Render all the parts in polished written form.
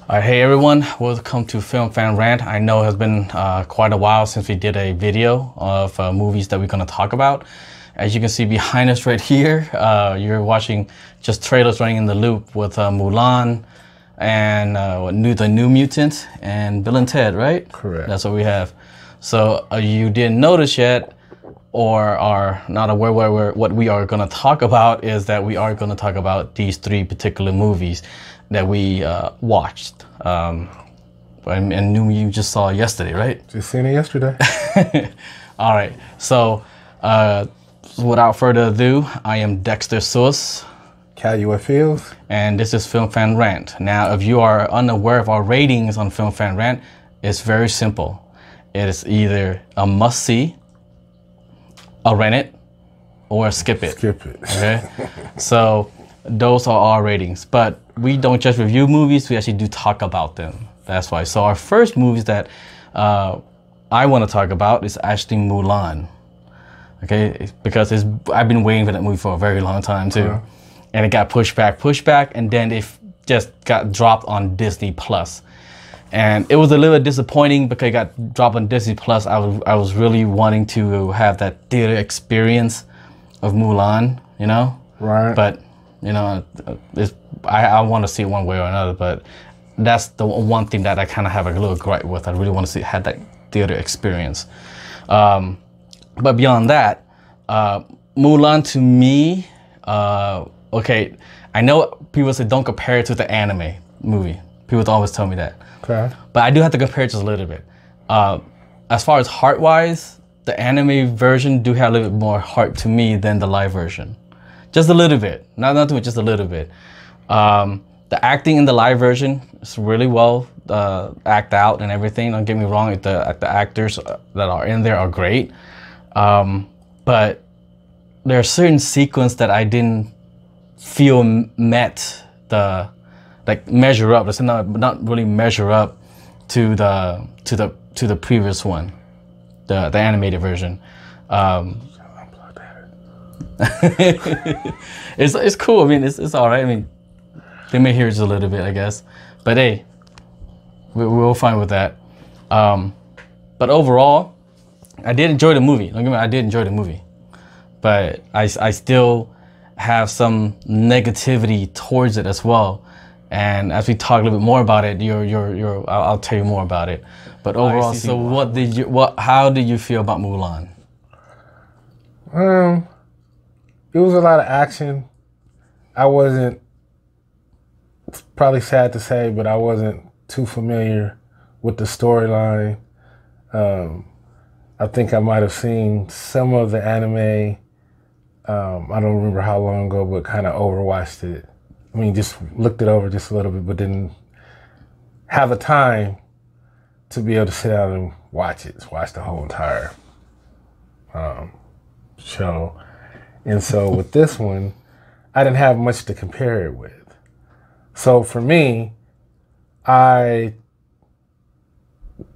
Hey everyone, welcome to Film Fan Rant. I know it has been quite a while since we did a video of movies that we're going to talk about. As you can see behind us right here, you're watching just trailers running in the loop with Mulan and the new Mutant and Bill and Ted, right? Correct. That's what we have. So you didn't notice yet or are not aware what we are going to talk about is that we are going to talk about these three particular movies that we watched and knew you just saw yesterday, right? Just seen it yesterday. All right. So without further ado, I am Dexter Sus. Calua Fields. And this is Film Fan Rant. Now, if you are unaware of our ratings on Film Fan Rant, it's very simple. It is either a must-see, a rent it, or a skip it. Skip it. Okay? So those are our ratings. But we don't just review movies, we actually do talk about them. That's why. So our first movies that I want to talk about is actually Mulan. Okay? Because I've been waiting for that movie for a very long time too. Uh-huh. And it got pushed back, and then it just got dropped on Disney Plus. And it was a little bit disappointing because it got dropped on Disney Plus. I was really wanting to have that theater experience of Mulan, you know? Right. But, you know, I want to see it one way or another, but that's the one thing that I kind of have a little gripe with. I really want to have that theater experience. But beyond that, Mulan to me, okay, I know people say don't compare it to the anime movie. People always tell me that. Okay. But I do have to compare it just a little bit. As far as heart-wise, the anime version do have a little bit more heart to me than the live version. Just a little bit. Not too much, just a little bit. The acting in the live version is really well acted out and everything. Don't get me wrong, the actors that are in there are great. But there are certain sequences that I didn't feel met measure up. Let's not really measure up to the previous one, the animated version. It's cool. I mean, it's all right. I mean, they may hear just a little bit, I guess, but hey, we'll fine with that. But overall, I did enjoy the movie. Don't get me wrong, I did enjoy the movie, but I still have some negativity towards it as well. And as we talk a little bit more about it, I'll tell you more about it. But overall, so how did you feel about Mulan? It was a lot of action. I wasn't, probably sad to say, but I wasn't too familiar with the storyline. I think I might have seen some of the anime. I don't remember how long ago, but kind of overwatched it. I mean, just looked it over just a little bit, but didn't have the time to be able to sit down and watch the whole entire show. And so with this one, I didn't have much to compare it with. So for me, I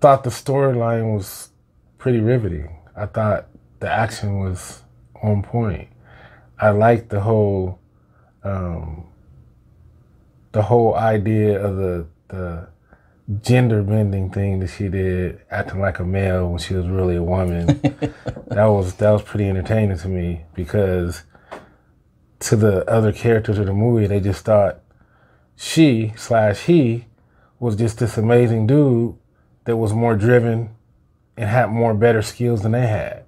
thought the storyline was pretty riveting. I thought the action was on point. I liked the whole idea of the gender bending thing that she did, acting like a male when she was really a woman. that was pretty entertaining to me, because to the other characters of the movie, they just thought he was just this amazing dude that was more driven and had more better skills than they had.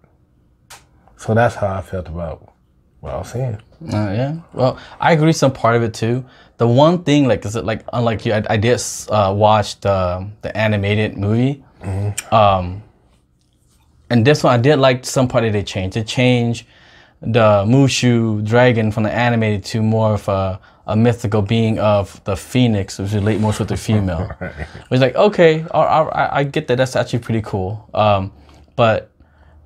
So that's how I felt about what I was saying. Yeah. Well, I agree some part of it too. The one thing, unlike you, I did watch the animated movie. Mm-hmm. And this one, I did like some part that they changed. They changed the Mushu dragon from the animated to more of a mythical being of the phoenix, which relate more with the female. Right. It's like, okay, I get that. That's actually pretty cool. But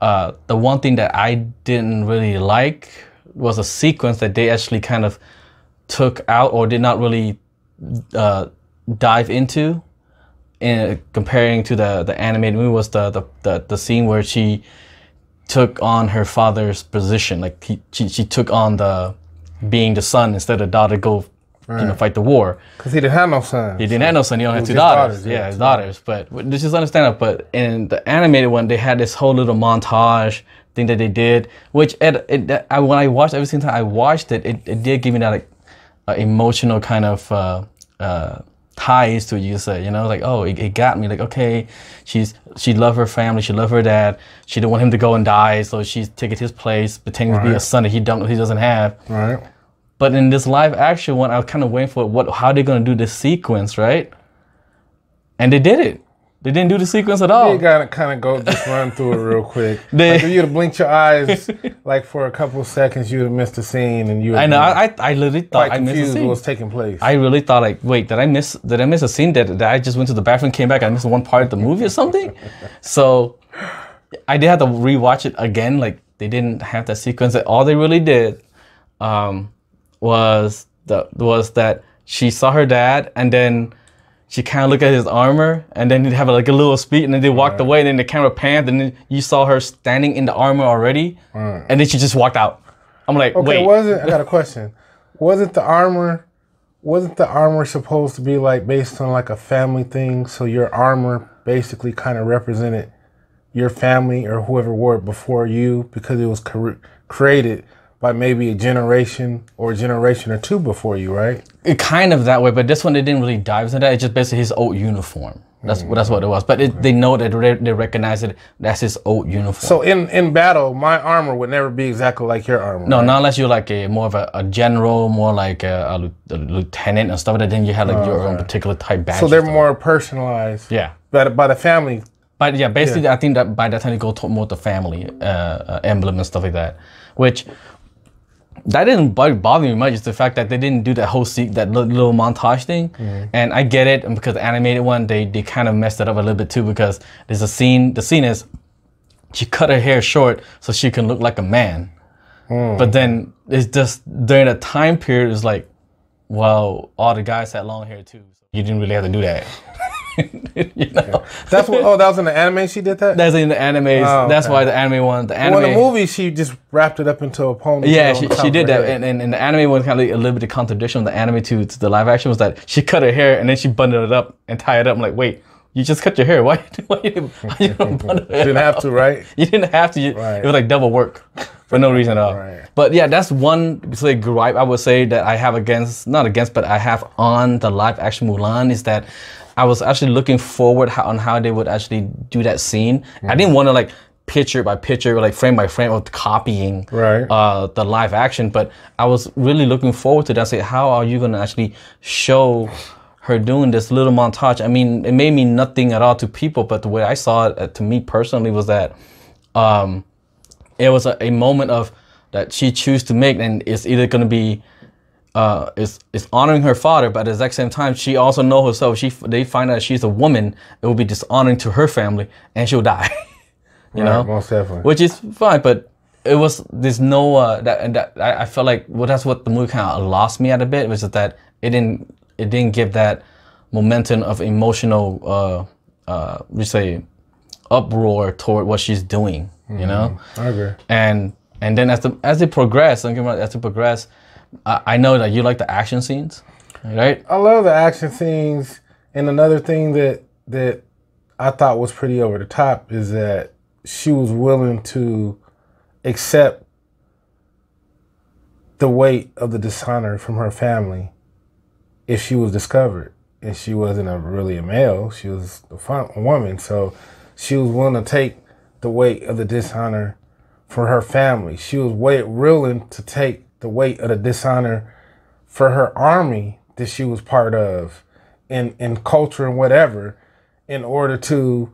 the one thing that I didn't really like was a sequence that they actually kind of took out or did not really dive into. In comparing to the animated movie, was the scene where she took on her father's position. Like she took on being the son instead of daughter, go fight the war. Because he didn't have no son. He didn't have no son. He only had 2 daughters. Yeah, his daughters. But this is understandable. But in the animated one, they had this whole little montage thing that they did, which when I watched every single time I watched it, it did give me that like emotional kind of ties to it, you say, like, oh, it got me, like, okay, she loved her family, she loved her dad, she didn't want him to go and die, so she's taking his place, pretending to be a son that he doesn't have. Right. But in this live action one, I was kind of waiting for how they're gonna do this sequence, right? And they did it. They didn't do the sequence at all. You gotta kind of go just run through it real quick. Like if you'd have blinked your eyes like for a couple of seconds, you'd have missed the scene, and you. I know. I literally thought I missed the scene. What was taking place. I really thought, like, wait, did I miss a scene that I just went to the bathroom, came back, I missed one part of the movie or something? So I did have to rewatch it again. Like, they didn't have that sequence. That all they really did was that she saw her dad, and then she kind of looked at his armor, and then he'd have like a little speech, and then they walked away, and then the camera panned, and then you saw her standing in the armor already, and then she just walked out. I'm like, okay, wait. I got a question. Wasn't the armor supposed to be like based on like a family thing? So your armor basically kind of represented your family or whoever wore it before you, because it was created by maybe a generation or two before you, right? It kind of that way, but this one they didn't really dive into that. It's just basically his old uniform. That's what it was. But they know that they recognize it. That's his old uniform. So in battle, my armor would never be exactly like your armor. No, right? not unless you're like more of a general, more like a lieutenant and stuff like that. Then you have like your own particular type badge. So they're more personalized. Yeah. By the family. But yeah, basically, I think that by that time you go to more the family emblem and stuff like that, which. That didn't bother me much. It's the fact that they didn't do that whole that little montage thing. And I get it, and because the animated one, they kind of messed it up a little bit too, because there's a scene. The scene is she cut her hair short so she can look like a man. But then it's just during that time period, it's like, well, all the guys had long hair too. So you didn't really have to do that. That's what. That was in the anime. She did that. That's in the anime. Oh, that's why the anime one. The anime. Well, in the movie, she just wrapped it up into a ponytail. Yeah, she did that. And the anime one kind of like a little bit of contradiction of the anime to the live action was that she cut her hair and then she bundled it up and tied it up. I'm like, wait, you just cut your hair. Why you don't bundle it? You didn't have to, right? You didn't have to. Right. It was like double work for no reason at all. Right. But yeah, that's one gripe I would say that I have but I have on the live action Mulan is that. I was actually looking forward on how they would actually do that scene. I didn't want to like picture by picture, like frame by frame of copying the live action, but I was really looking forward to that. Say, how are you going to actually show her doing this little montage? I mean, it made me nothing at all to people, but the way I saw it, to me personally, was that it was a moment of that she chose to make, and it's either going to be is honoring her father, but at the exact same time, she also knows herself. They find out she's a woman, it will be dishonoring to her family, and she'll die. you know, most definitely. Which is fine, but there's no I felt like that's what the movie kind of lost me at a bit, was that it didn't give that momentum of emotional uproar toward what she's doing. You know, I agree. And then as it progressed, I know that you like the action scenes, right? I love the action scenes, and another thing that I thought was pretty over the top is that she was willing to accept the weight of the dishonor from her family if she was discovered. And she wasn't really a male, she was a woman, so she was willing to take the weight of the dishonor for her family. She was willing to take the weight of the dishonor for her army that she was part of in culture and whatever, in order to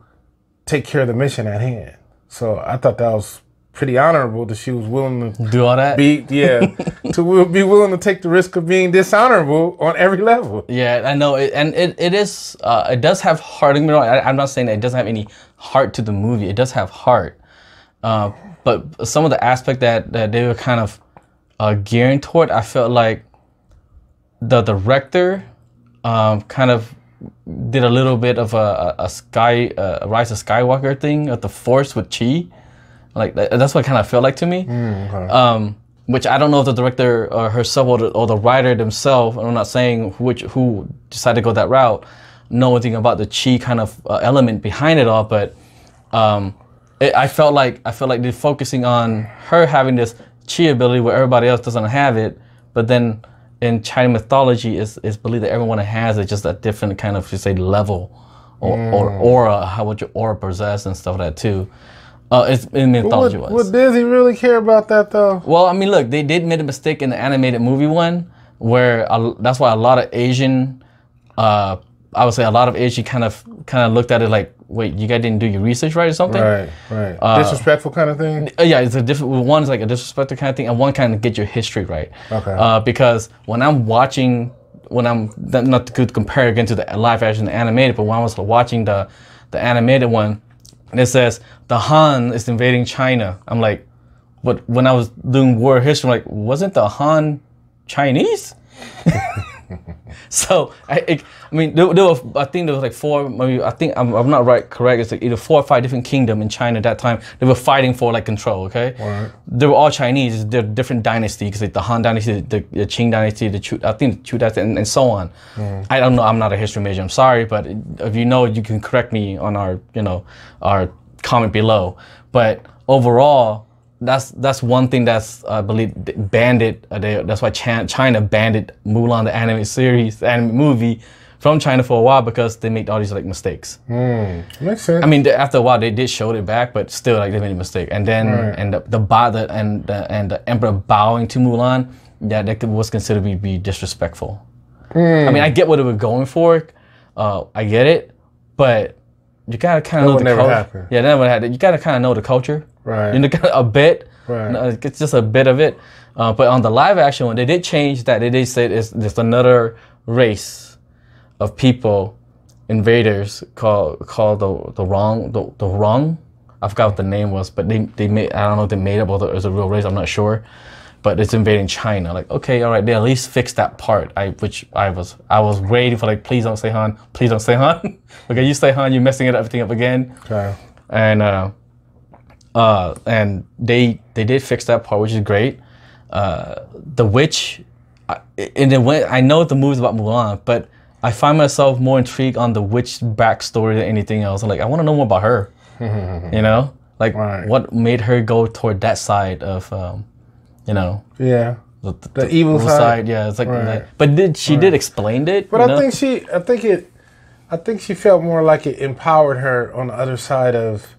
take care of the mission at hand. So I thought that was pretty honorable that she was willing to do all that. To be willing to take the risk of being dishonorable on every level. Yeah, I know, it is. It does have heart. I'm not saying that it doesn't have any heart to the movie. It does have heart, but some of the aspect that they were kind of gearing toward, I felt like the director kind of did a little bit of a Rise of Skywalker thing of the Force with Chi. Like that's what it kind of felt like to me. Okay. which I don't know if the director herself or the writer themselves, I'm not saying who decided to go that route, know anything about the chi kind of element behind it all, but I felt like they're focusing on her having this chi ability where everybody else doesn't have it, but then in Chinese mythology is believed that everyone has it, just a different kind of, say, level or aura, how would your aura possess and stuff like that too. It's in mythology wise. Would Disney really care about that though? Well, I mean, look, they did make a mistake in the animated movie one, where that's why a lot of Asian, I would say a lot of Asian kind of looked at it like, wait, you guys didn't do your research right or something? Right. Disrespectful kind of thing? Yeah, it's a different, one's like a disrespectful kind of thing, and one kind of get your history right. Okay. Because when I'm not to compare again to the live action animated, but when I was watching the animated one, and it says the Han is invading China. I'm like, but when I was doing world history, I'm like, wasn't the Han Chinese? So I mean, there were, I think there was like four. Maybe I think I'm not correct. It's like either 4 or 5 different kingdoms in China at that time. They were fighting for like control. Okay, right. They were all Chinese. They're different dynasties, because like the Han dynasty, the Qing dynasty, the Chu dynasty, and so on. I don't know. I'm not a history major. I'm sorry, but if you know, you can correct me on our comment below. But overall, that's one thing that's I believe banned it. That's why China banned Mulan, the anime movie, from China for a while, because they made all these like mistakes. Makes sense. I mean, after a while they did show it back, but still like they made a mistake. And then and the emperor bowing to Mulan, that was considered to be disrespectful. I mean, I get what they were going for. I get it, but you gotta kind of know the culture. Yeah, that never happened. You gotta kind of know the culture. Right. You know, a bit. Right. It's just a bit of it. But on the live action one, they did change that. They did say it's just another race of people, invaders called the wrong. I forgot what the name was, but they made, I don't know if they made it or it's a real race. I'm not sure. But it's invading China. Like, okay, all right, they at least fixed that part. I was waiting for, like, please don't say Han, please don't say Han. Okay, you say Han, you're messing everything up again. Okay. And they did fix that part, which is great. The witch, I know the movie's about Mulan, but I find myself more intrigued on the witch backstory than anything else. I'm like, I want to know more about her. You know, like what made her go toward that side of. Yeah. The evil side. Yeah, it's like that. But she did explain it. But I think she felt more like it empowered her on the other side of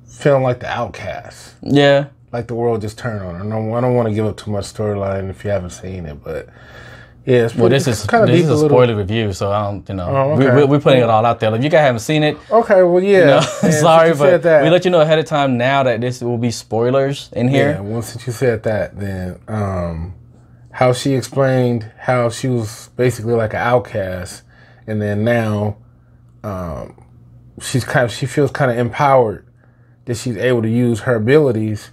feeling like the outcast. Yeah. Like the world just turned on her. I don't want to give up too much storyline if you haven't seen it, but yeah, it's this is a spoiler review, so I don't, we're putting it all out there. If you guys haven't seen it, okay, well, yeah. Sorry, but we let you know ahead of time now that this will be spoilers in here. Yeah, well, since you said that, then how she explained how she was basically like an outcast, and then now she feels kind of empowered that she's able to use her abilities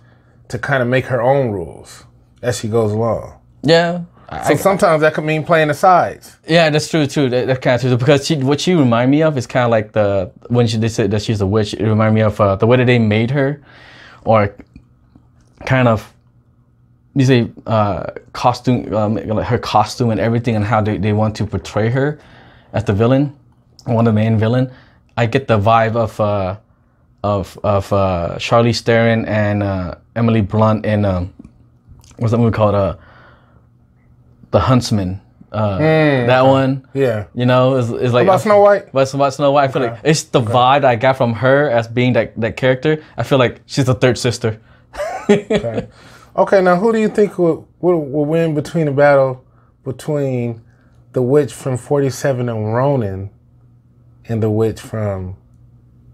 to kind of make her own rules as she goes along. Yeah. So sometimes that could mean playing the sides. Yeah, that's true too. That kind of true, because what she remind me of is kind of like they said that she's a witch. It reminded me of the way that they made her, or kind of you say costume, like her costume and everything, and how they want to portray her as the villain, one of the main villain. I get the vibe of Charlize Theron and Emily Blunt in what's that movie called? The Huntsman, that one. Yeah. You know, it's like about Snow White. But about Snow White, I feel like it's the vibe that I got from her as being that character. I feel like she's the third sister. Okay. Now who do you think will win between the battle between the witch from 47 and Ronin and the witch from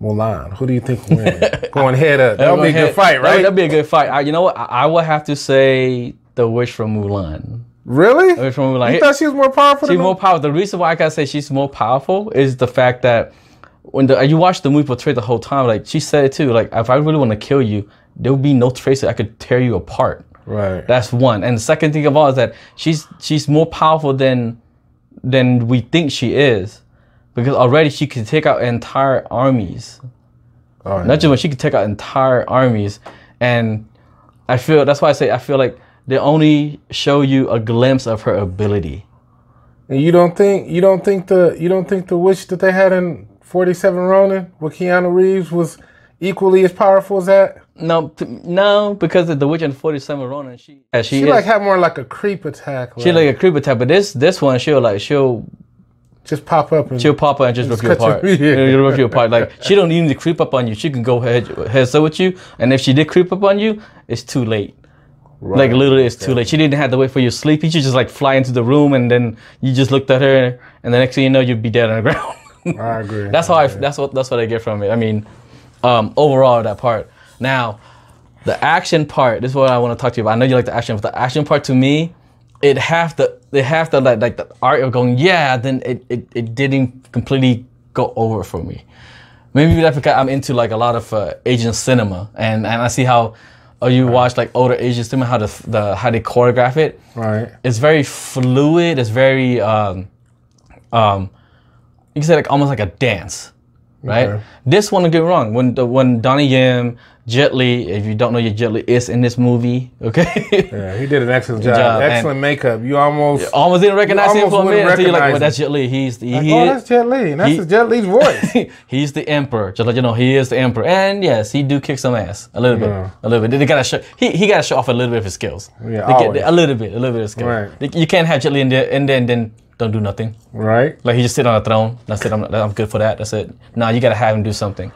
Mulan? Who do you think will win? Going head up. That'll be a good fight, right? That'll be a good fight. You know what? I would have to say the witch from Mulan. Really? You thought she was more powerful? She's more powerful. The reason why I gotta say she's more powerful is the fact that when you watch the movie portrayed the whole time, like she said it too, like if I really want to kill you, there will be no traces. I could tear you apart. Right. That's one. And the second thing of all is that she's more powerful than we think she is, because already she can take out entire armies. Not just when she can take out entire armies, and I feel that's why I say I feel like they only show you a glimpse of her ability. And you don't think the witch that they had in 47 Ronin with Keanu Reeves was equally as powerful as that? No, because the witch in 47 Ronin, she like had more like a creep attack. She like a creep attack, but this one she'll just pop up and just rip you apart. Rip you apart. Like she don't even need to creep up on you. She can go head so with you, and if she did creep up on you, it's too late. Right. Like literally, it's too late. She didn't have to wait for you to sleep. You should just like fly into the room, and then you just looked at her, and the next thing you know, you'd be dead on the ground. I agree. That's what I get from it. I mean, overall that part. Now, the action part. This is what I want to talk to you about. I know you like the action, but the action part to me, they have to like the art of going, yeah, then it didn't completely go over for me. Maybe that's because I'm into like a lot of Asian cinema, and I see how you watch like older Asian cinema, how they choreograph it. Right. It's very fluid. It's very you can say like almost like a dance, right? Okay. This one, don't get me wrong, when Donnie Yen, Jet Li, if you don't know, Jet Li is in this movie, okay? Yeah, he did an excellent job. Excellent makeup. You almost didn't recognize him for a minute until you're like, well, that's Jet Li. That's Jet Li. And that's Jet Li's voice. He's the emperor. Just like you know, he is the emperor. And yes, he do kick some ass. A little bit. They gotta show he gotta show off a little bit of his skills. Yeah, a little bit of skills. Right. You can't have Jet Li in there and then don't do nothing. Right. Like he just sit on a throne. That's it. I'm good for that. That's it. No, you gotta have him do something.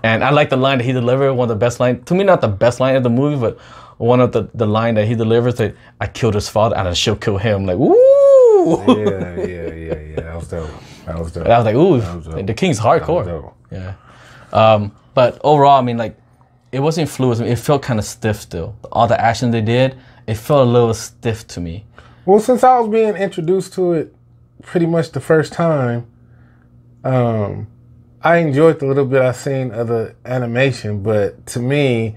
And I like the line that he delivered, one of the best lines. To me, not the best line of the movie, but one of the line that he delivers that I killed his father and she'll kill him. Like, woo! Yeah. That was dope. And I was like, ooh, the king's hardcore. Yeah. But overall, I mean, like, it wasn't fluid. I mean, it felt kind of stiff still. All the action they did, it felt a little stiff to me. Well, since I was being introduced to it pretty much the first time, I enjoyed the little bit I seen of the animation, but to me,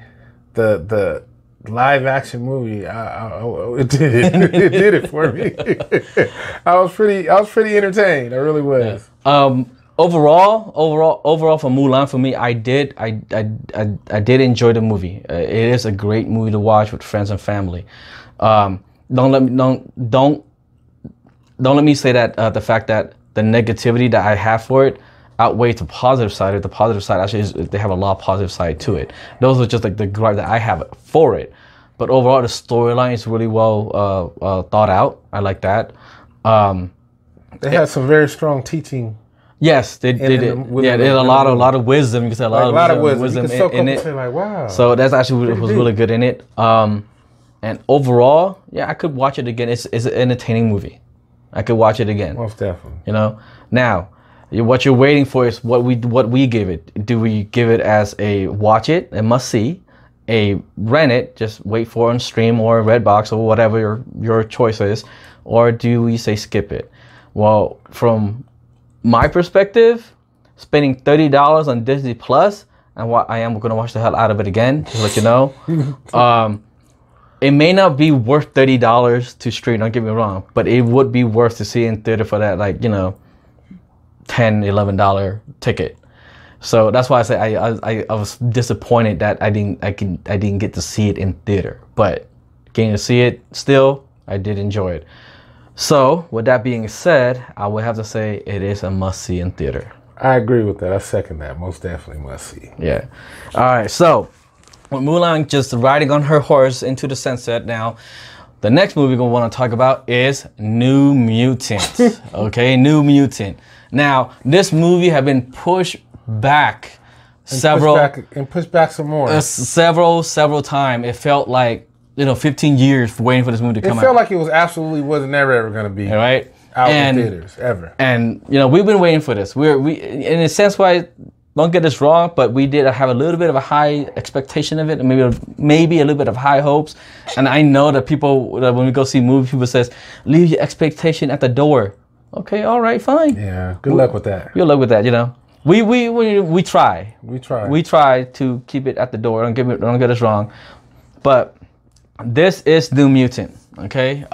the live action movie, it did it for me. I was pretty entertained. I really was. Yeah. Overall for Mulan, for me, I did enjoy the movie. It is a great movie to watch with friends and family. Don't let me say that the fact that the negativity that I have for it outweighs the positive side. The positive side actually is they have a lot of positive side to it. Those are just like the gripe that I have for it. But overall, the storyline is really well thought out. I like that. They had some very strong teaching. Yes, they did. Yeah, there's a lot of wisdom. You can say a lot of wisdom in it. Say like, wow. So that's actually what was really good in it. And overall, yeah, I could watch it again. It's an entertaining movie. I could watch it again. Most definitely. You know, now. What you're waiting for is what we give it. Do we give it as a watch it, a must see, a rent it, just wait for it on stream or Redbox or whatever your choice is, or do we say skip it? Well, from my perspective, spending $30 on Disney Plus, and I am going to watch the hell out of it again, just to let you know. It may not be worth $30 to stream. Don't get me wrong, but it would be worth to see in theater for that, like $10, $11 ticket. So that's why I say I was disappointed that I didn't get to see it in theater. But getting to see it still, I did enjoy it. So with that being said, I would have to say it is a must see in theater. I agree with that. I second that. Most definitely must see. Yeah. All right. So with Mulan just riding on her horse into the sunset now, the next movie we're going to want to talk about is New Mutant. Okay, New Mutant. Now, this movie had been pushed back pushed back some more. Several times. It felt like 15 years waiting for this movie to come out. It felt like it was never ever going to be right out in theaters ever. And we've been waiting for this. We in a sense, why don't get this wrong, but we did have a little bit of a high expectation of it, and maybe a little bit of high hopes. And I know that when we go see movies, people says leave your expectation at the door. Okay, all right, fine. Yeah, good luck with that. Good luck with that. We try. We try to keep it at the door. Don't get us wrong, but this is New Mutant. Okay,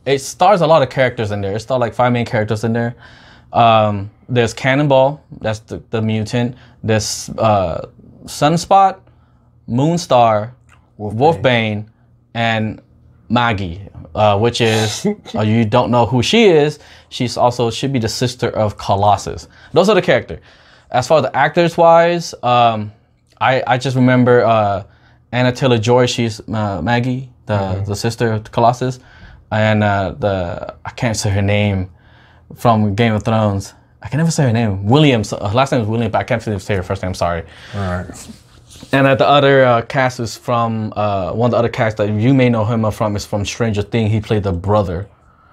it stars a lot of characters in there. It stars like 5 main characters in there. There's Cannonball, that's the mutant. There's Sunspot, Moonstar, Wolfbane, and Maggie, which is you don't know who she is. She's also should be the sister of Colossus. Those are the characters. As far as the actors wise, I just remember Anna Taylor-Joy. She's Maggie, the sister of Colossus, and I can't say her name from Game of Thrones. I can never say her name. Williams. Her last name is Williams, but I can't say her first name. Sorry. All right. And the other cast is from one of the other casts that you may know him from is from Stranger Things. He played the brother.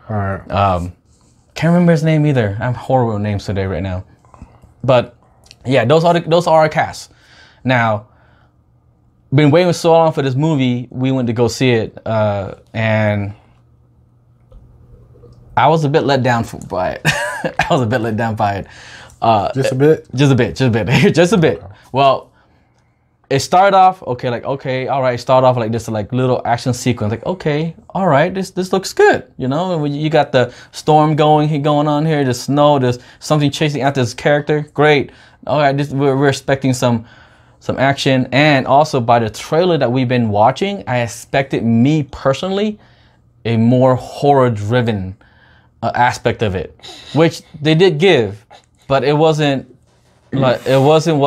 All right. Can't remember his name either. I'm horrible with names today right now. But yeah, those are our casts. Now, been waiting so long for this movie. We went to go see it, and I was a bit let down by it. I was a bit let down by it. Just a bit? Just a bit. Just a bit. Well, it started off, all right. It started off like this like little action sequence. Like, okay, all right, this looks good. You know, you got the storm going on here, the snow, there's something chasing after this character. Great. All right, we're expecting some action. And also by the trailer that we've been watching, I expected, me personally, a more horror-driven aspect of it, which they did give, but it wasn't like it wasn't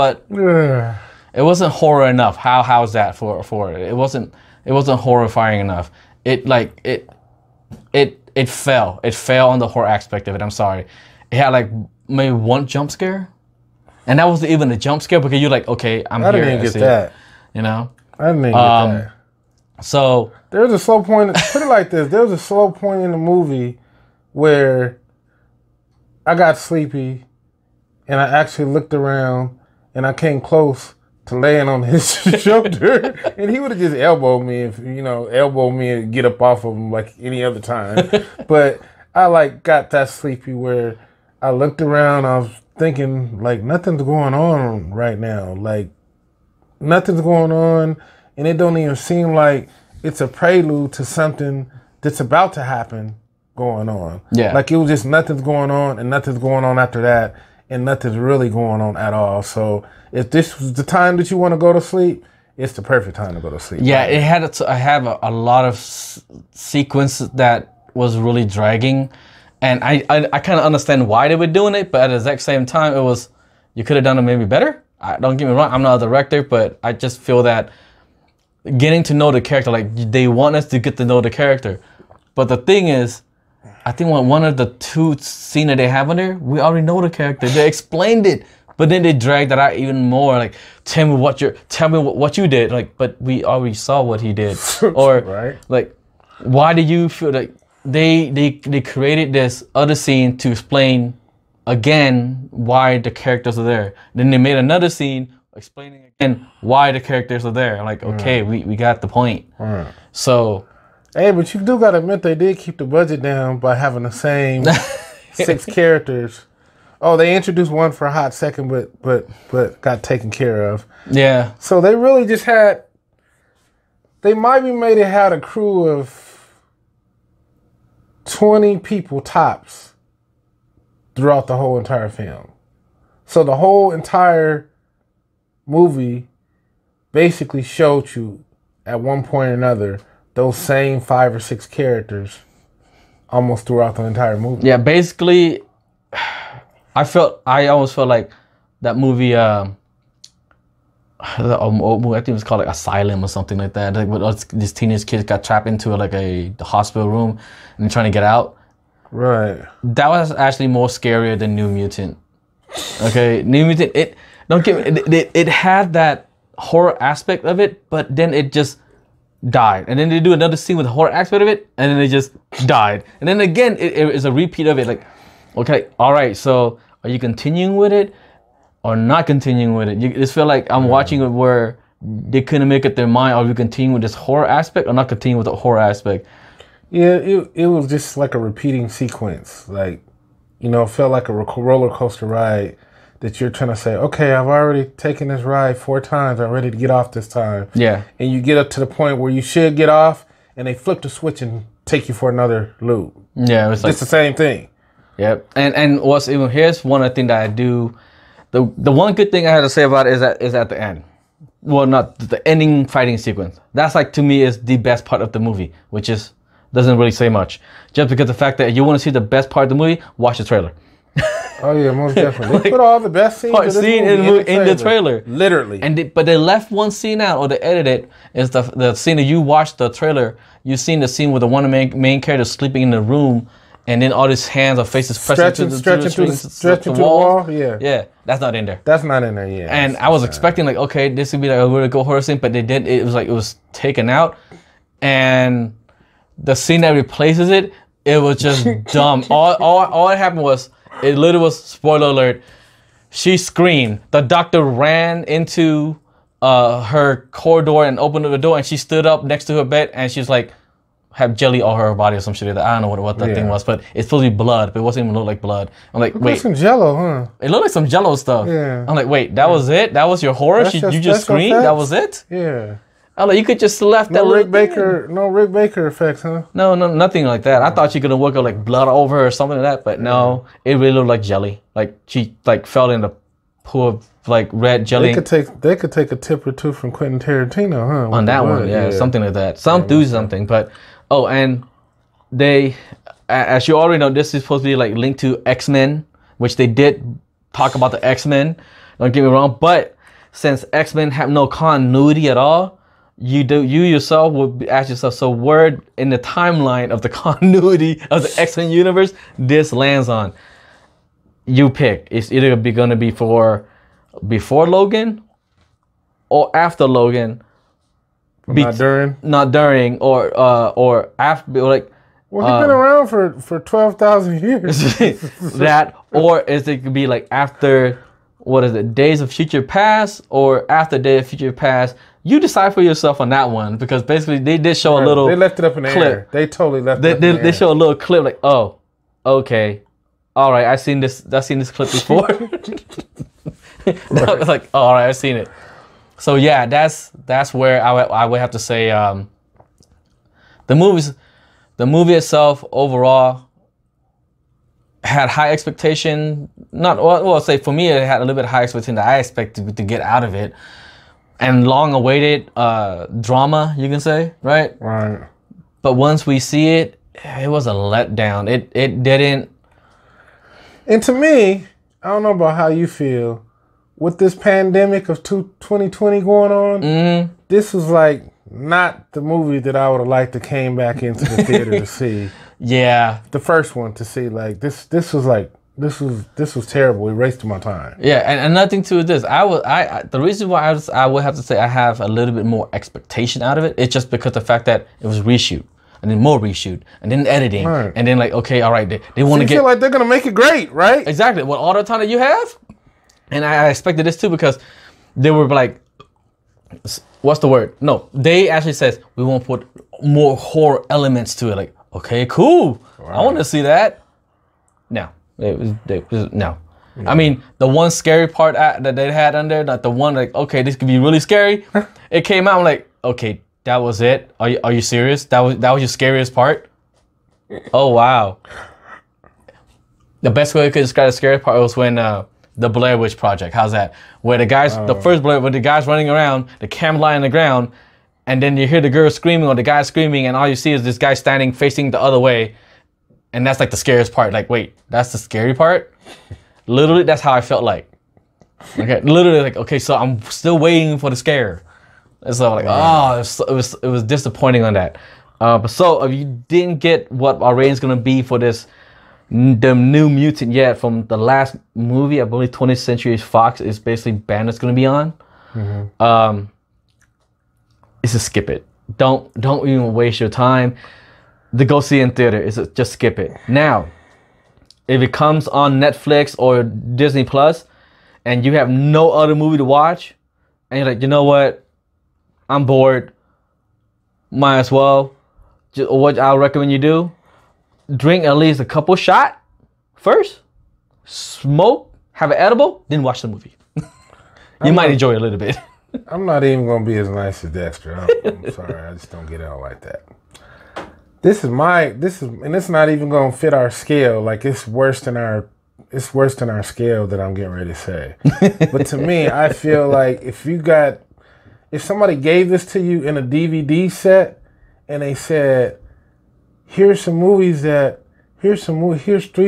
horror enough. How's that for it? It wasn't horrifying enough. It fell on the horror aspect of it. I'm sorry. It had like maybe one jump scare, and that wasn't even a jump scare because you're like, okay, I'm here. I didn't get that. You know. I didn't get that. So there was a slow point. Put it like this: there was a slow point in the movie where I got sleepy, and I actually looked around, and I came close to laying on his shoulder, and he would have just elbowed me and get up off of him like any other time. But I like got that sleepy where I looked around, I was thinking like nothing's going on right now. Like nothing's going on, and it don't even seem like it's a prelude to something that's about to happen going on. Yeah. Like it was just nothing's going on and nothing's going on after that and nothing's really going on at all. So if this was the time that you want to go to sleep, it's the perfect time to go to sleep. Yeah, it had I have a lot of sequences that was really dragging, and I kind of understand why they were doing it, but at the exact same time, it was you could have done it maybe better. Don't get me wrong, I'm not a director, but I just feel that getting to know the character, like they want us to get to know the character, but the thing is, I think one of the two scenes that they have in there, we already know the character. They explained it, but then they dragged that out even more. Like, tell me what you did. Like, but we already saw what he did. Or right. Like, why do you feel like they created this other scene to explain again why the characters are there? Then they made another scene explaining again why the characters are there. Like, okay, we got the point. So. Hey, but you do gotta admit they did keep the budget down by having the same 6 characters. Oh, they introduced one for a hot second, but got taken care of. Yeah. So they really just had. They might be made it had a crew of 20 people tops throughout the whole entire film. So the whole entire movie basically showed you at one point or another those same 5 or 6 characters almost throughout the entire movie. Yeah, basically, I almost felt like that movie, I think it was called like Asylum or something like that. Like these teenage kids got trapped into like the hospital room and they're trying to get out. Right. That was actually more scarier than New Mutant. Okay, New Mutant, it had that horror aspect of it, but then it just died, and then they do another scene with the horror aspect of it, and then they just died, and then again it is a repeat of it. Like, okay, all right, so are you continuing with it or not continuing with it? You just feel like I'm watching it where they couldn't make up their mind. Are we continuing with this horror aspect or not continuing with the horror aspect? Yeah, it was just like a repeating sequence. Like, it felt like a roller coaster ride that you're trying to say, okay, I've already taken this ride 4 times. I'm ready to get off this time. Yeah. And you get up to the point where you should get off, and they flip the switch and take you for another loop. Yeah, it's like the same thing. Yep. And what's even here's one of the things that I do. The one good thing I had to say about it is at the end. well, not the ending fighting sequence. That's like, to me, is the best part of the movie, which is doesn't really say much. Just because the fact that you want to see the best part of the movie, watch the trailer. Oh yeah, most definitely. They put all the best scenes of this movie in the trailer, literally. But they left one scene out, or they edited it. Is the scene that you watched the trailer? You've seen the scene where the one main character is sleeping in the room, and then all his hands or faces pressing to the wall. Yeah, that's not in there. That's not in there. Yeah. And I was expecting like, okay, this would be like a really good horror scene, but they did. It was taken out, and the scene that replaces it, it was just dumb. All that happened was. It literally was, spoiler alert, she screamed. The doctor ran into her corridor and opened the door, and she stood up next to her bed, and she's like, have jelly all over her body or some shit like that. I don't know what that thing was, but it's supposed to be blood, but it wasn't even look like blood. I'm like, wait. Some jello, huh? It looked like some jello stuff. Yeah. I'm like, wait, that was it? That was your horror? You just screamed? Effects? That was it? Yeah. I'm like, you could just left that Rick Baker, no Rick Baker effects, huh? No, nothing like that. I thought she could have worked out like blood over her or something like that, but no, it really looked like jelly. Like she fell in the pool of like red jelly. They could take a tip or two from Quentin Tarantino, huh? On that one, yeah, something like that. Something. But and they, as you already know, this is supposed to be like linked to X-Men, which they did talk about the X-Men. Don't get me wrong, but since X-Men have no continuity at all. You yourself would ask yourself, so where in the timeline of the continuity of the X-Men universe this lands on? You pick. It's either going to be for before Logan or after Logan. Not during, or after, like. Well, he's been around for 12,000 years. That, or is it could be like after, what is it, Days of Future Past, or after Days of Future Past? You decide for yourself on that one, because basically they did show a little. They left it up in the air. They totally left it up in the air. They show a little clip like, oh, okay, all right, I've seen this clip before. That was like, oh, all right, I've seen it. So yeah, that's where I would have to say the movie itself overall had high expectation. I'll say for me it had a little bit high expectation that I expected to get out of it. And long-awaited drama, you can say, right? Right. But once we see it, it was a letdown. It didn't. And to me, I don't know about how you feel, with this pandemic of 2020 going on, this was like not the movie that I would have liked to came back into the theater to see. Yeah. The first one to see, like this was like. This was terrible. It wasted my time. Yeah, and nothing to this. The reason why I would have to say I have a little bit more expectation out of it. It's just because the fact that it was reshoot, and then more reshoot, and then editing, right. And then like, okay, all right, they want to get. Feel like they're gonna make it great, right? Exactly. Well, all the time that you have, and I expected this too, because they were like, what's the word? No, they actually says we won't put more horror elements to it. Like, okay, cool. Wow. I want to see that. No. No. I mean, the one scary part that they had under, like the one like, okay, this could be really scary. It came out, I'm like, okay, that was it. Are you serious? That was your scariest part? Oh wow. The best way I could describe the scariest part was when the Blair Witch Project. How's that? Where the guys, the first Blair, where the guy's running around, the camera lying on the ground, and then you hear the girl screaming or the guy screaming, and all you see is this guy standing facing the other way. And that's like the scariest part. Like, wait, that's the scary part? Literally, that's how I felt like. Okay, literally like, okay, so I'm still waiting for the scare. And so I'm like, it was disappointing on that. But so if you didn't get what our rating's gonna be for the new Mutant yet from the last movie, I believe 20th Century Fox is basically Banner's gonna be on. It's just skip it. Don't even waste your time. To go see in theater is just skip it. Now, if it comes on Netflix or Disney Plus, and you have no other movie to watch, and you're like, you know what, I'm bored, might as well. What I'll recommend you do, drink at least a couple shots first, smoke, have an edible, then watch the movie. You might enjoy it a little bit. I'm not even gonna be as nice as Dexter. I'm sorry, I just don't get out like that. This is, and it's not even gonna fit our scale. Like it's worse than our scale that I'm getting ready to say. But to me, I feel like if you got if somebody gave this to you in a DVD set and they said, here's 3,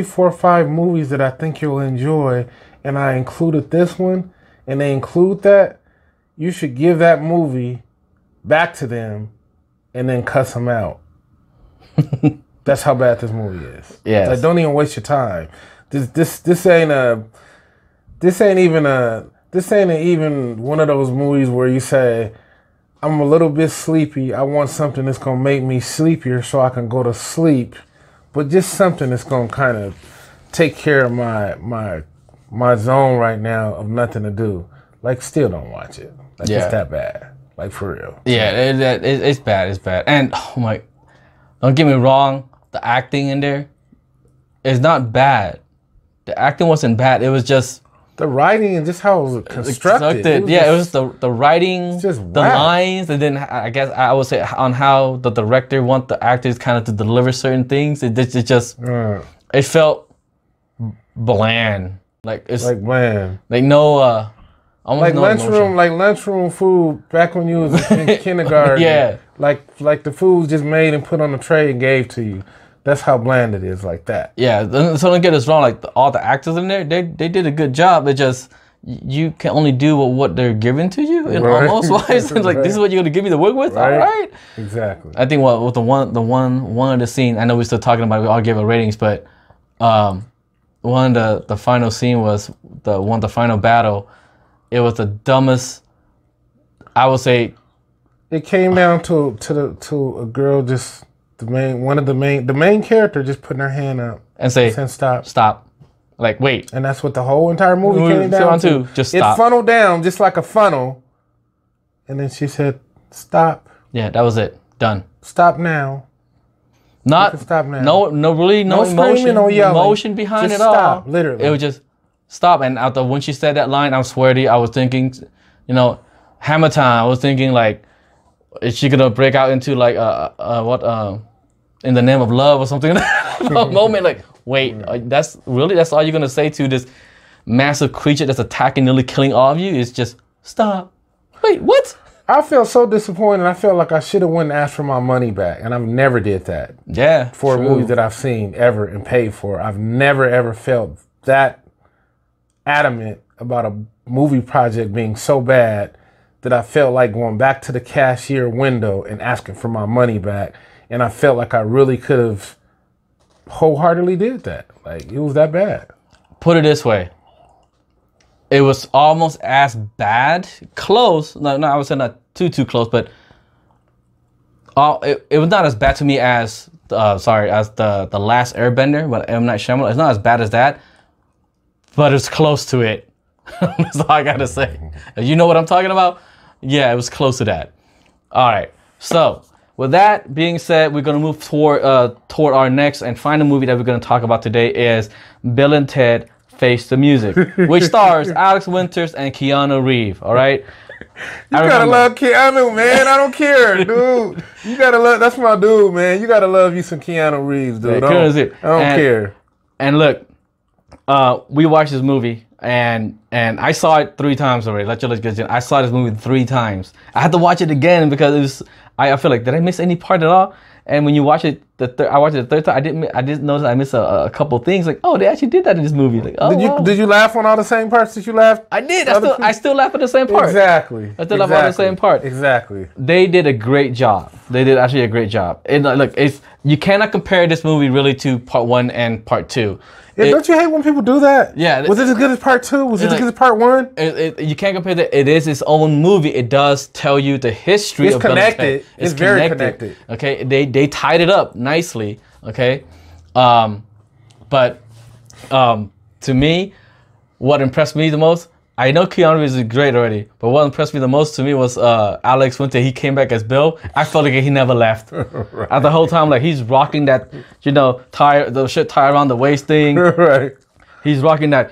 4, 5 movies that I think you'll enjoy, and I included this one, and they include that, you should give that movie back to them and then cuss them out. That's how bad this movie is. Yeah. Like, don't even waste your time. This ain't even one of those movies where you say, I'm a little bit sleepy. I want something that's gonna make me sleepier so I can go to sleep. But just something that's gonna kind of take care of my zone right now of nothing to do. Like, still don't watch it. Like, it's that bad. Like, for real. Yeah, it's bad. It's bad. And oh my, don't get me wrong. The acting in there is not bad. The acting wasn't bad. It was just the writing and just how it was constructed. It was the writing, the lines, and then I guess I would say on how the director want the actors kind of to deliver certain things. It just it felt bland. Like it's like bland. Like no like lunchroom food back when you was in kindergarten. Yeah. Like the food was just made and put on a tray and gave to you. That's how bland it is, like that. Yeah, so don't get us wrong. Like all the actors in there, they did a good job. It just you can only do what they're giving to you, and almost wise. Like this is what you're gonna give me to work with. All right. Exactly. I think with the one of the scene. I know we're still talking about it. We all give it ratings, but one of the final scene was the final battle. It was the dumbest. I would say. It came down to a girl just. The main character just putting her hand up and say stop, like wait, and that's what the whole entire movie came down to. Just stop. It funneled down just like a funnel, and then she said stop. Yeah, that was it. Done. Stop now. Stop now. No emotion, no yelling. Emotion behind just it all. Stop, literally. It was just stop. And when she said that line, I swear to you, I was thinking, Hammer Time. I was thinking like, is she gonna break out into like in the name of love or something? A moment like, wait, that's all you're gonna say to this massive creature that's attacking, nearly killing all of you? Is just stop. Wait, what? I felt so disappointed. I felt like I should have went and asked for my money back, and I've never did that. Yeah, for a movie that I've seen ever and paid for, I've never ever felt that adamant about a movie project being so bad that I felt like going back to the cashier window and asking for my money back. And I felt like I really could have wholeheartedly did that. Like, it was that bad. Put it this way. It was almost as bad. Close. No, I would say not too close, but it was not as bad to me as the Last Airbender, but M. Night Shyamalan. It's not as bad as that, but it's close to it. That's all I gotta say. You know what I'm talking about? Yeah, it was close to that. All right. So with that being said, we're gonna move toward our next and final movie that we're gonna talk about today is Bill and Ted Face the Music, which stars Alex Winters and Keanu Reeves. All right. You gotta love Keanu, man. I don't care, dude. You gotta love. That's my dude, man. You gotta love you some Keanu Reeves, dude. I don't care. And look, we watched this movie. And I saw it 3 times already. I saw this movie 3 times. I had to watch it again because it was. I feel like, did I miss any part at all? And when you watch it, I watched it the 3rd time. I didn't notice I missed a couple things. Like, oh, they actually did that in this movie. Like, oh, did you laugh on all the same parts that you laughed? I did. I still laugh at the same part. Exactly. I still laugh at the same part. Exactly. They did a great job. They did actually a great job. And look, you cannot compare this movie really to part 1 and part 2. Yeah, don't you hate when people do that? Yeah. Was it as good as part 2? Was it as good as part 1? You can't compare that. It is its own movie. It does tell you the history of connected. It's very connected. Okay. They tied it up nicely. Okay. But to me, what impressed me the most, I know Keanu Reeves is great already, but what impressed me the most to me was Alex Winter. He came back as Bill. I felt like he never left. Right. The whole time, like he's rocking that, the shirt tie around the waist thing. Right. He's rocking that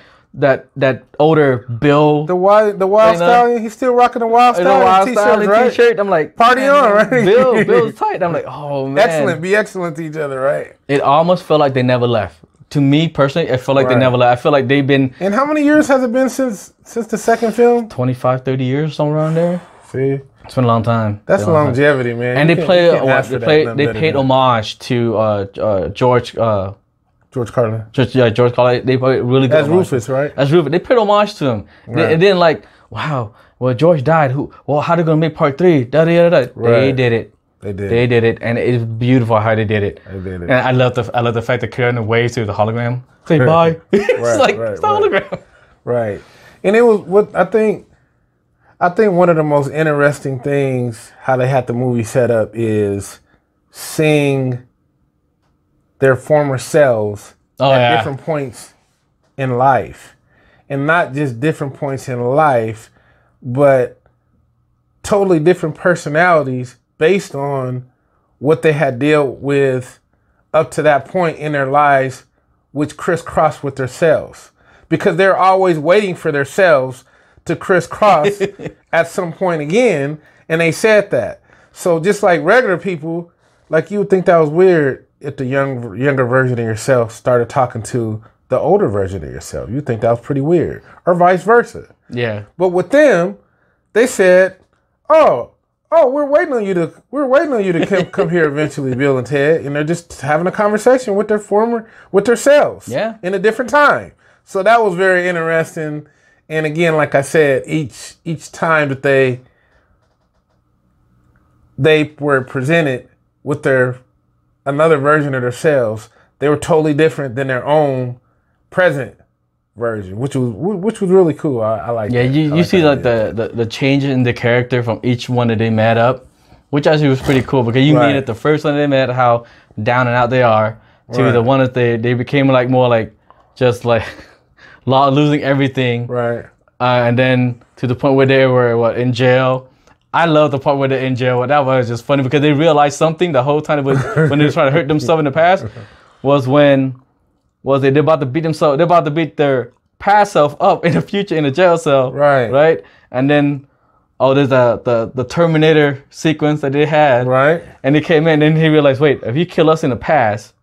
older Bill. The Wild Stallion. He's still rocking the Wild Stallion right? T-shirt. I'm like, party on, right? Bill's tight. I'm like, oh man. Excellent. Be excellent to each other, right? It almost felt like they never left. To me personally, I feel like they never left. I feel like they've been. And how many years has it been since the second film? 25, 30 years, somewhere around there. See? It's been a long time. That's longevity, man. And You they can't they paid homage to George Carlin. George Carlin. They paid really good. That's Rufus, right? That's Rufus. They paid homage to him. Right. And then like, wow, well George died. How they gonna make part 3? Right. They did it. They did it, and it's beautiful how they did it. They did it. And I love the fact that Karen waves to the hologram. Say bye. It's like it's the hologram. Right. And it was what I think one of the most interesting things how they had the movie set up is seeing their former selves at different points in life. And not just different points in life, but totally different personalities based on what they had dealt with up to that point in their lives, which crisscrossed with themselves. Because they're always waiting for themselves to crisscross at some point again, and they said that. So just like regular people, like you would think that was weird if the younger version of yourself started talking to the older version of yourself. You'd think that was pretty weird, or vice versa. Yeah. But with them, they said, "Oh, we're waiting on you to come here eventually, Bill and Ted," and they're just having a conversation with their selves, in a different time. So that was very interesting. And again, like I said, each time that they were presented with another version of themselves, they were totally different than their own present version, which was really cool. I like. Yeah, you see like the change in the character from each one that they met up, which actually was pretty cool because you meet at the first one they met how down and out they are to the one that they became like more like just like losing everything, right? And then to the point where they were in jail. I love the part where they're in jail. That was just funny because they realized something the whole time when they were trying to hurt themselves in the past was they're about to beat themselves. They're about to beat their past self up in the future in a jail cell. Right. And then there's the Terminator sequence that they had. Right. And they came in and he realized, wait, if you kill us in the past,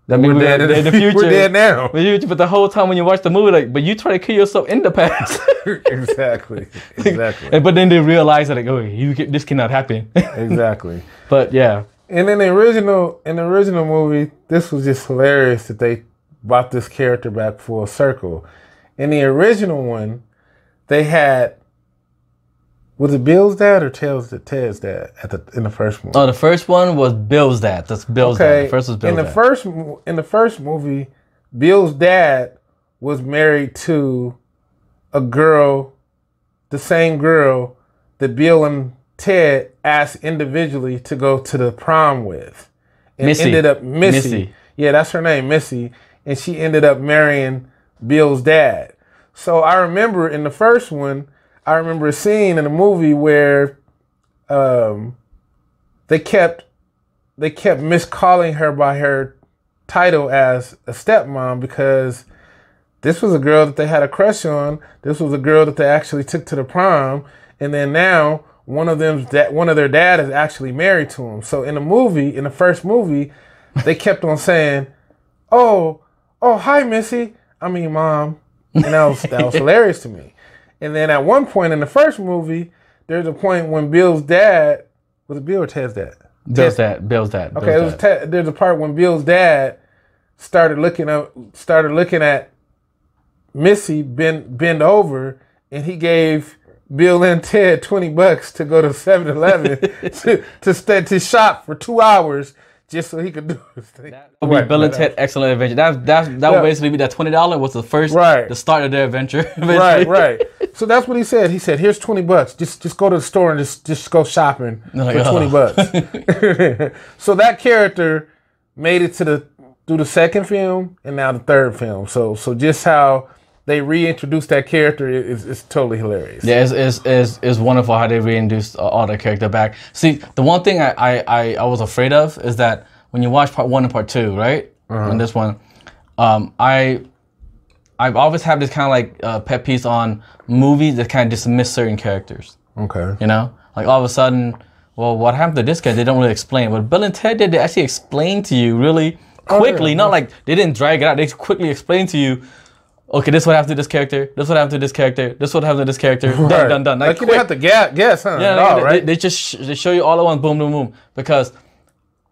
that means we're dead in the future. We're dead now. But the whole time when you watch the movie, but you try to kill yourself in the past. Exactly. But then they realize that this cannot happen. Exactly. But yeah. And in the original movie, this was just hilarious that they brought this character back full circle. In the original one, they had, was it Bill's dad or Ted's dad in the first movie? Oh, the first one was Bill's dad. That's Bill's dad. The first was Bill's dad. In the first movie, Bill's dad was married to a girl, the same girl that Bill and Ted asked individually to go to the prom with. And Missy. ended up Missy. Yeah, that's her name, Missy. And she ended up marrying Bill's dad. So I remember in the first one, I remember a scene in the movie where they kept miscalling her by her title as a stepmom because this was a girl that they had a crush on. This was a girl that they actually took to the prom, and then now one of their dad is actually married to him. So in the first movie, they kept on saying, "Oh, hi, Missy. I mean, Mom," and that was hilarious to me. And then at one point in the first movie, there's a point when Bill's dad, was it Bill or Ted's dad? Bill's dad. Okay, there's a part when Bill's dad started looking at Missy bend over, and he gave Bill and Ted $20 to go to 7-Eleven to shop for 2 hours just so he could do his thing. That would be Bill and Ted Excellent Adventure. That would basically be that $20 was the start of their adventure. Right. So that's what he said. He said, "Here's $20. Just go to the store and just go shopping for $20." So that character made it through the second film and now the third film. So just how they reintroduced that character is totally hilarious. Yeah, it's wonderful how they reintroduced all the character back. See, the one thing I was afraid of is that when you watch part 1 and part 2, right? On this one, I've always had this kind of like pet piece on movies that kind of dismiss certain characters. Okay. You know, like all of a sudden, well, what happened to this guy? They don't really explain. What Bill and Ted did, they actually explained to you really quickly. Not like they didn't drag it out. They quickly explained to you. okay, this what happened to this character. This what happened to this character. This what happened to this character. Right. Done. Like you don't have to guess, huh? Yeah, all, right? They just they show you all at once. Boom, boom, boom. Because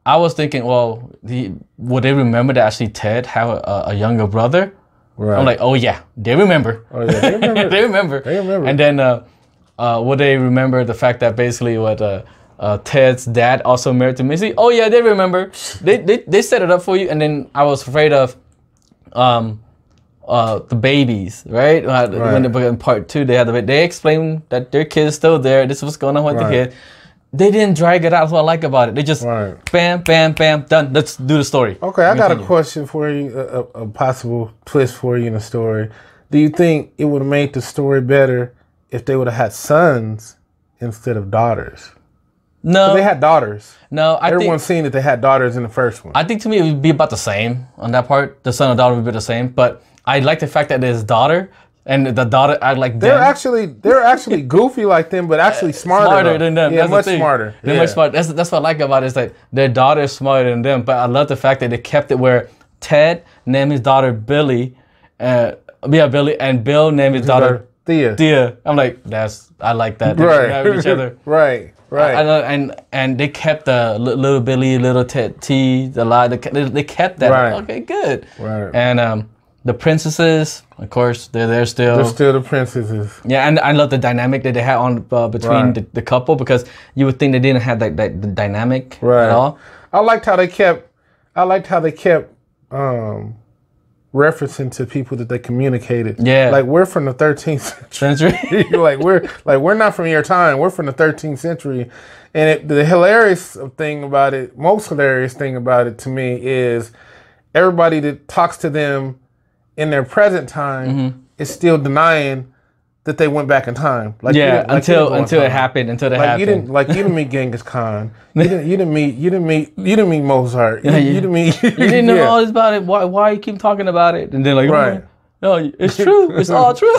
I was thinking, well, would they remember that actually Ted have a younger brother? Right. I'm like, oh yeah, they remember. Oh yeah, they remember. They remember. They remember. And then would they remember the fact that basically what Ted's dad also married to Missy? Oh yeah, they remember. They set it up for you. And then I was afraid of the babies, right? When in part 2 they explained that their kid is still there. This is what's going on with the kid. They didn't drag it out. That's what I like about it. They just bam, bam, bam, done. Let's do the story. Okay, I got a question for you, a possible twist for you in the story. Do you think it would have made the story better if they would have had sons instead of daughters? No. They had daughters. No, Everyone's seen that they had daughters in the first one. I think to me it would be about the same on that part. The son and daughter would be the same. But I like the fact that there's daughter. And the daughter act like they're them. They're actually goofy like them, but actually smarter than them. Yeah, that's much the smarter. They're much smarter. That's what I like about it. Is that their daughter is smarter than them. But I love the fact that they kept it where Ted named his daughter Billy, Billy, and Bill named his daughter Thea. I'm like, I like that. They have each other. Right. And they kept the little Billy, little Ted T, the lot. They kept that. Right. Okay, good. Right. And the princesses, of course, they're there still. They're still the princesses. Yeah, and I love the dynamic that they had on between the couple, because you would think they didn't have that the dynamic at all. I liked how they kept referencing to people that they communicated. Yeah, like we're from the 13th century. we're not from your time. We're from the 13th century, and the most hilarious thing about it to me is everybody that talks to them in their present time is still denying that they went back in time. Until it happened. You didn't meet Genghis Khan. You didn't meet Mozart. You didn't know all this about it. Why you keep talking about it? And then no, it's true. It's all true.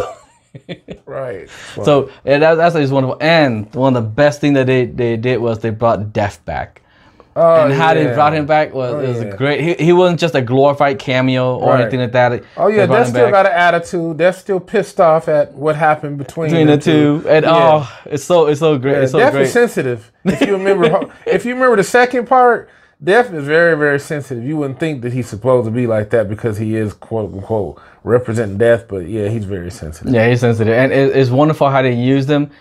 Right. So that's just wonderful. And one of the best things that they did was they brought Death back. And how they brought him back was great. He wasn't just a glorified cameo or anything like that. Oh yeah, Death still got an attitude. Death's still pissed off at what happened between the two. And it's so great. It's so Death great. is sensitive. If you remember the second part, Death is very, very sensitive. You wouldn't think that he's supposed to be like that because he is quote unquote representing death, but yeah, he's very sensitive. Yeah, he's sensitive, and it's wonderful how they used him.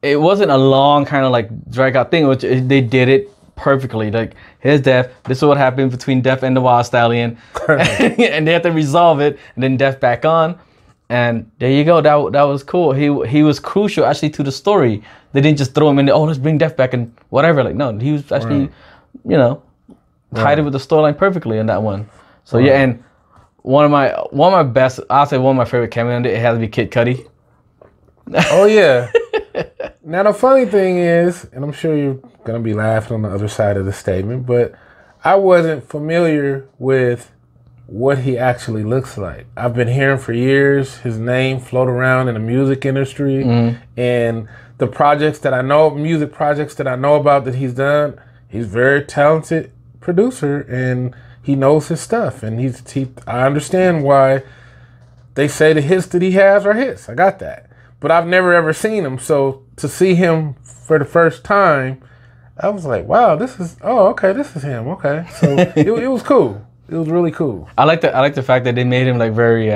It wasn't a long kind of like drag out thing, which they did it perfectly. Like, here's Death. This is what happened between Death and the Wild Stallion, and they have to resolve it. And then Death back on, and there you go. That was cool. He was crucial actually to the story. They didn't just throw him in there. Oh, let's bring Death back and whatever. Like, no, he was actually, tied it with the storyline perfectly in that one. So yeah, and one of my best, I'll say one of my favorite cameos. It has to be Kid Cudi. Oh yeah. Now the funny thing is, and I'm sure you're gonna be laughing on the other side of the statement, but I wasn't familiar with what he actually looks like. I've been hearing for years his name float around in the music industry, and the projects that I know, music projects that I know about that he's done. He's a very talented producer, and he knows his stuff. And I understand why they say the hits that he has are hits. I got that. But I've never ever seen him. So to see him for the first time, I was like, wow, this is him. Okay. So it was cool. It was really cool. I like the fact that they made him like very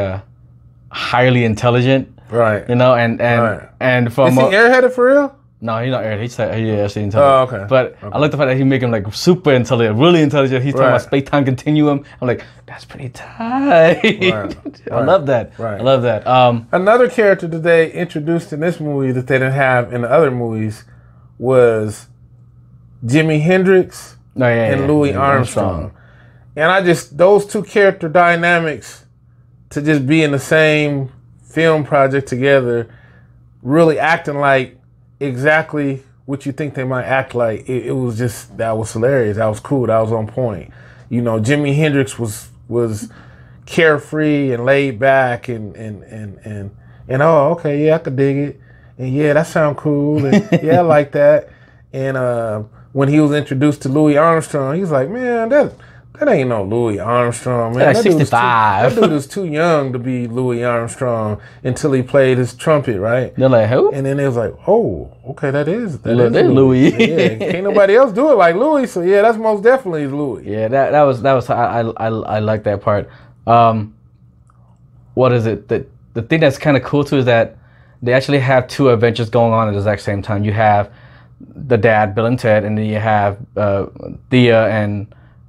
highly intelligent. Right. And from is he airheaded for real? No, he's not airheaded. He's actually intelligent. Oh, okay. But I like the fact that he make him like super intelligent, really intelligent. He's talking about space-time continuum. I'm like, that's pretty tight. I love that. Right. I love that. Another character that they introduced in this movie that they didn't have in the other movies was Jimi Hendrix and Louis Armstrong. And those two character dynamics to just be in the same film project together, really acting like exactly what you think they might act like. That was hilarious. That was cool. That was on point. Jimi Hendrix was carefree and laid back and oh, okay, yeah, I could dig it. And yeah, that sounds cool. And yeah, I like that. And when he was introduced to Louis Armstrong, he's like, man, That ain't no Louis Armstrong, man. Like That dude was 65. that dude is too young to be Louis Armstrong until he played his trumpet, right? They're like, who? And then it was like, oh, okay, that is Louis. Yeah, can't nobody else do it like Louis, so yeah, that's most definitely Louis. Yeah, that was I like that part. What is it? The thing that's kind of cool too is that they actually have two adventures going on at the exact same time. You have the dad, Bill and Ted, and then you have Thea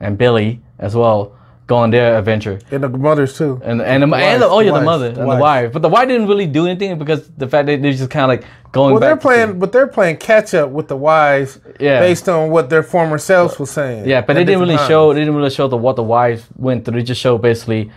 and Billy as well going their adventure. And the mothers too. And the mother and the wife. But the wife didn't really do anything because the fact that they're just kind of like going back. They're playing catch up with the wives based on what their former selves was saying. Yeah, but they didn't really show what the wives went through. They just showed basically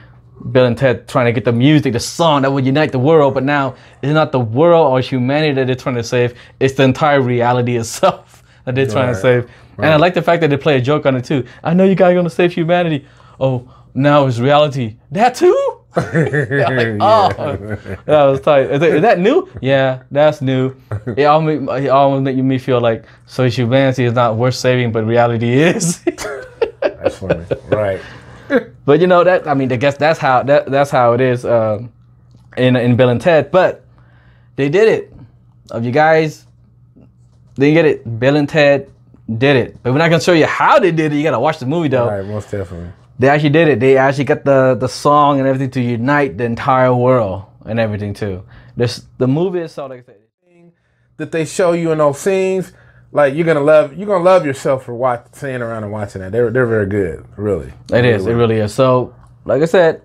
Bill and Ted trying to get the music, the song that would unite the world. But now it's not the world or humanity that they're trying to save. It's the entire reality itself that they're trying to save. Right. And I like the fact that they play a joke on it too. I know you guys are going to save humanity. Oh, now it's reality. That too? Like, that was tight. Is that new? Yeah, that's new. It almost make me feel like so humanity is not worth saving, but reality is. That's funny, right? But you know that I guess that's how it is in Bill and Ted. But they did it. Of you guys didn't get it. Bill and Ted did it. But we're not gonna show you how they did it. You gotta watch the movie though. Right, most definitely. They actually did it. They actually got the song and everything to unite the entire world and everything too. The movie is so like I said, that they show you in those scenes, like you're gonna love yourself for sitting around and watching that. They're very good, really. It really is. So like I said,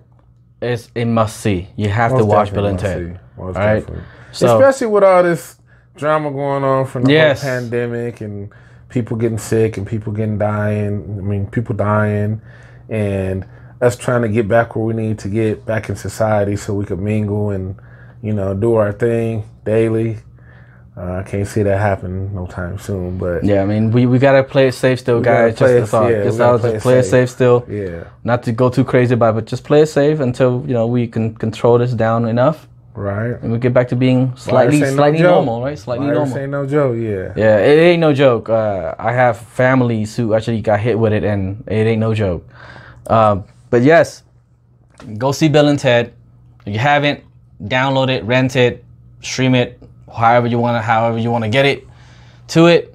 it's a must see. You have to watch Bill and Ted. All right. So, especially with all this drama going on from the whole pandemic and people getting sick and people people dying. And us trying to get back where we need to get back in society so we could mingle and, do our thing daily. I can't see that happen no time soon, but... Yeah, we got to play it safe still, guys. Just play it safe still. Yeah. Not to go too crazy about it, but just play it safe until, we can control this down enough. Right. And we get back to being slightly normal, right? Slightly normal. Ain't no joke, yeah. Yeah, it ain't no joke. I have families who actually got hit with it, and it ain't no joke. But yes, go see Bill and Ted. If you haven't, download it, rent it, stream it, however you want to get it to it,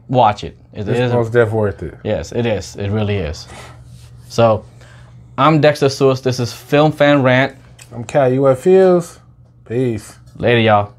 watch it. It's most definitely worth it. Yes, it is. It really is. So, I'm Dexter Source. This is Film Fan Rant. I'm Cal. You what feels? Peace. Later, y'all.